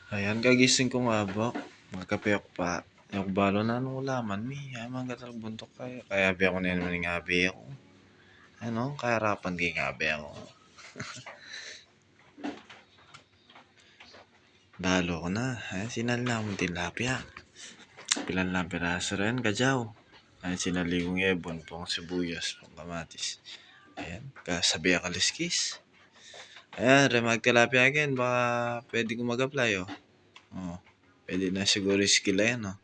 Ayan, kagising ko nga ba, magkape ako pa. Yung balo na nung ulaman, ay mga buntok kayo. Kaya biya ko na naman yung gabi ako. Ano, kaharapan kay gabi ako. Balo ko na. Ayan, sinal na akong tilapia. Pilan lang piraso rin, kajaw. Ayan, sinali kong ebon, pong sibuyas, pong kamatis. Ayan, kasabi ako kaliskis. Ayan, remag tilapia again, baka pwede ko mag-apply, oh. Oh, pwede na siguro skill yan, oh.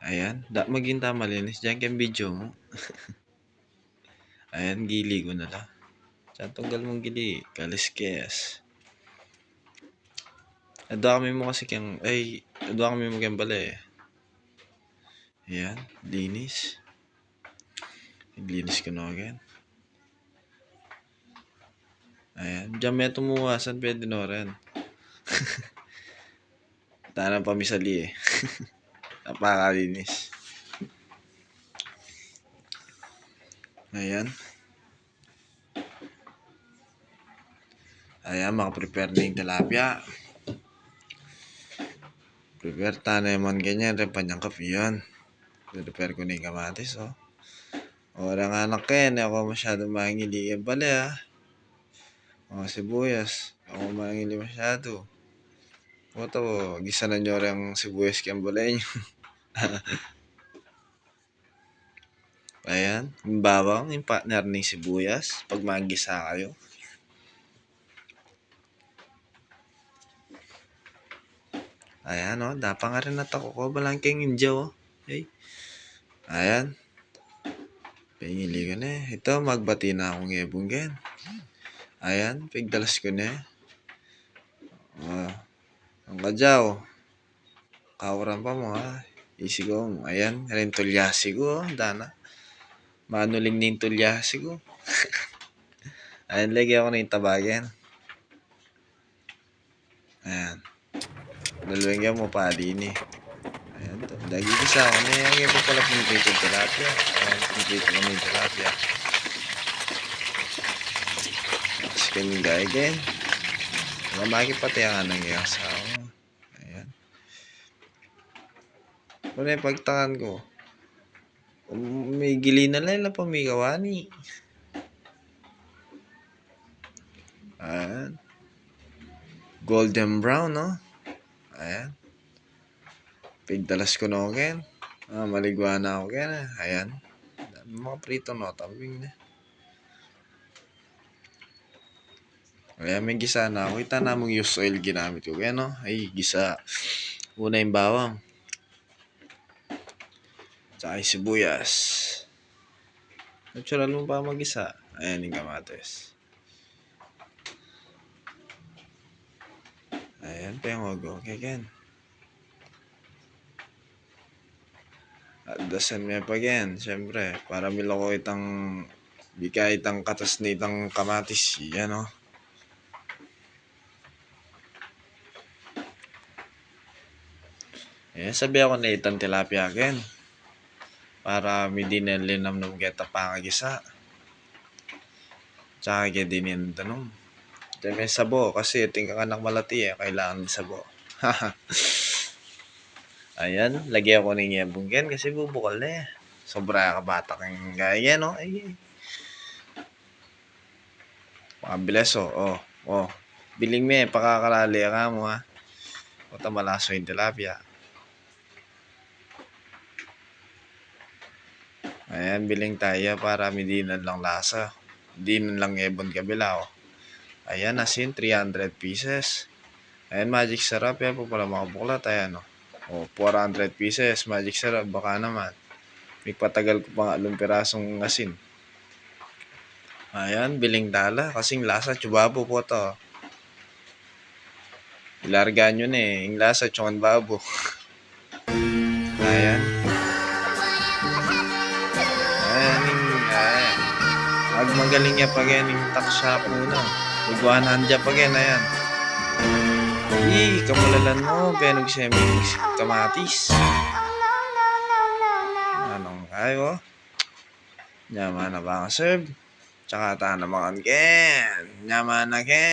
Ayan, maging malinis dyan kayong video mo. Ayan, gili ko na lang. Saan tunggal mong gili? Kaliskes. Adwa kami mo kasi kang, adwa kami mo kang bala eh. Ayan, linis. Naglinis ko na again. Ayan, dyan may tumuwasan, pwede na rin. Tanang pamisali eh. Napakalinis. Ayan. Ayan, makaprepare na yung tilapia. Prepare tanaman ganyan, rin panyang kapiyan. Prepare ko na yung kamatis, oh. Orang anak ken, ako masyado mangili yung pala, ah. Mga sibuyas, ako mangili masyado. Oto, gisa na nyo rin sibuyas kayang balay nyo. Ayan, yung bawang, yung partner ni sibuyas, pag magisa kayo. Ayan, oh, dapa nga rin natako ko, balang keng inja, oh. Hey. Ayan. Pingili ko na eh. Ito, magbati na akong ibunggen. Ayan, pigdalas ko na eh. Ang kadyaw. Kauran pa mo ha. Isigong. Ayan, rin tulyasi ko. Dana. Manuling nin tulyasi ko. Ayan, lagi ako na yung tabagan. Ayan. Dalawang mo pa din eh. Ayan, lagi ko sa ako na yung ito pala pinipitong tilapia. Ayan, pinipitong kami yung tilapia. Tapos kami gaigan. Lamaki pati ang anong yung asawa. Ayan. Kung na yung pagtakan ko, may gili na lang na pamigawani. Ayan. Golden brown, no? Ayan. Pigdalas ko na ako ken. Maligwa na ako ken. Ayan. Mga prito no, tabing na. Ayan, may gisa na ako. Kita na mong use oil ginamit ko. Kaya no? Ay, gisa. Una yung bawang. Tsaka yung sibuyas. Natural mo pa mag-isa. Ayan yung kamatis. Ayan pa yung ogo. Okay, Ken. At dasan may pa Ken. Siyempre, para milo ko itang bigay itang katas ni itang kamatis. Yan o. Ayan, sabi ako na itang tilapia Ken. Para hindi na linam na magkita pangagisa. Tsaka kaya din yung tanong. Diyan may sabo kasi tingka ka anak malati eh. Kailangan sabo. Ayan, lagyan ko ng yabunggan kasi bubukal na eh. Sobra kabata kang gaya no. Ay. Mabilis oh. Oh. Biling me, pakakalali ka mo ha. O tamalaso yung tilapia. Ayan, biling tayo para midinan lang lasa. Dinan lang ebon kabila oh. Ayan, asin 300 pieces. Ayan, magic syrup. Yan po pala makabuklat. Ayan oh. O, 400 pieces. Magic syrup. Baka naman. May patagal ko pa nga lumpirasong asin. Ayan, biling dala. Kasing lasa, chubabo po to. Ilarga nyo na eh. Yung lasa, chongan babo. Ayan. Ayan. Magaling niya pag yan yung taksya muna. Iguanan dyan pag yan. Ayan. Kamulalan mo. Benog siya may kamatis. Anong kayo? Nyaman na ba ang serve? Tsaka ta naman Ken. Nyaman na Ken.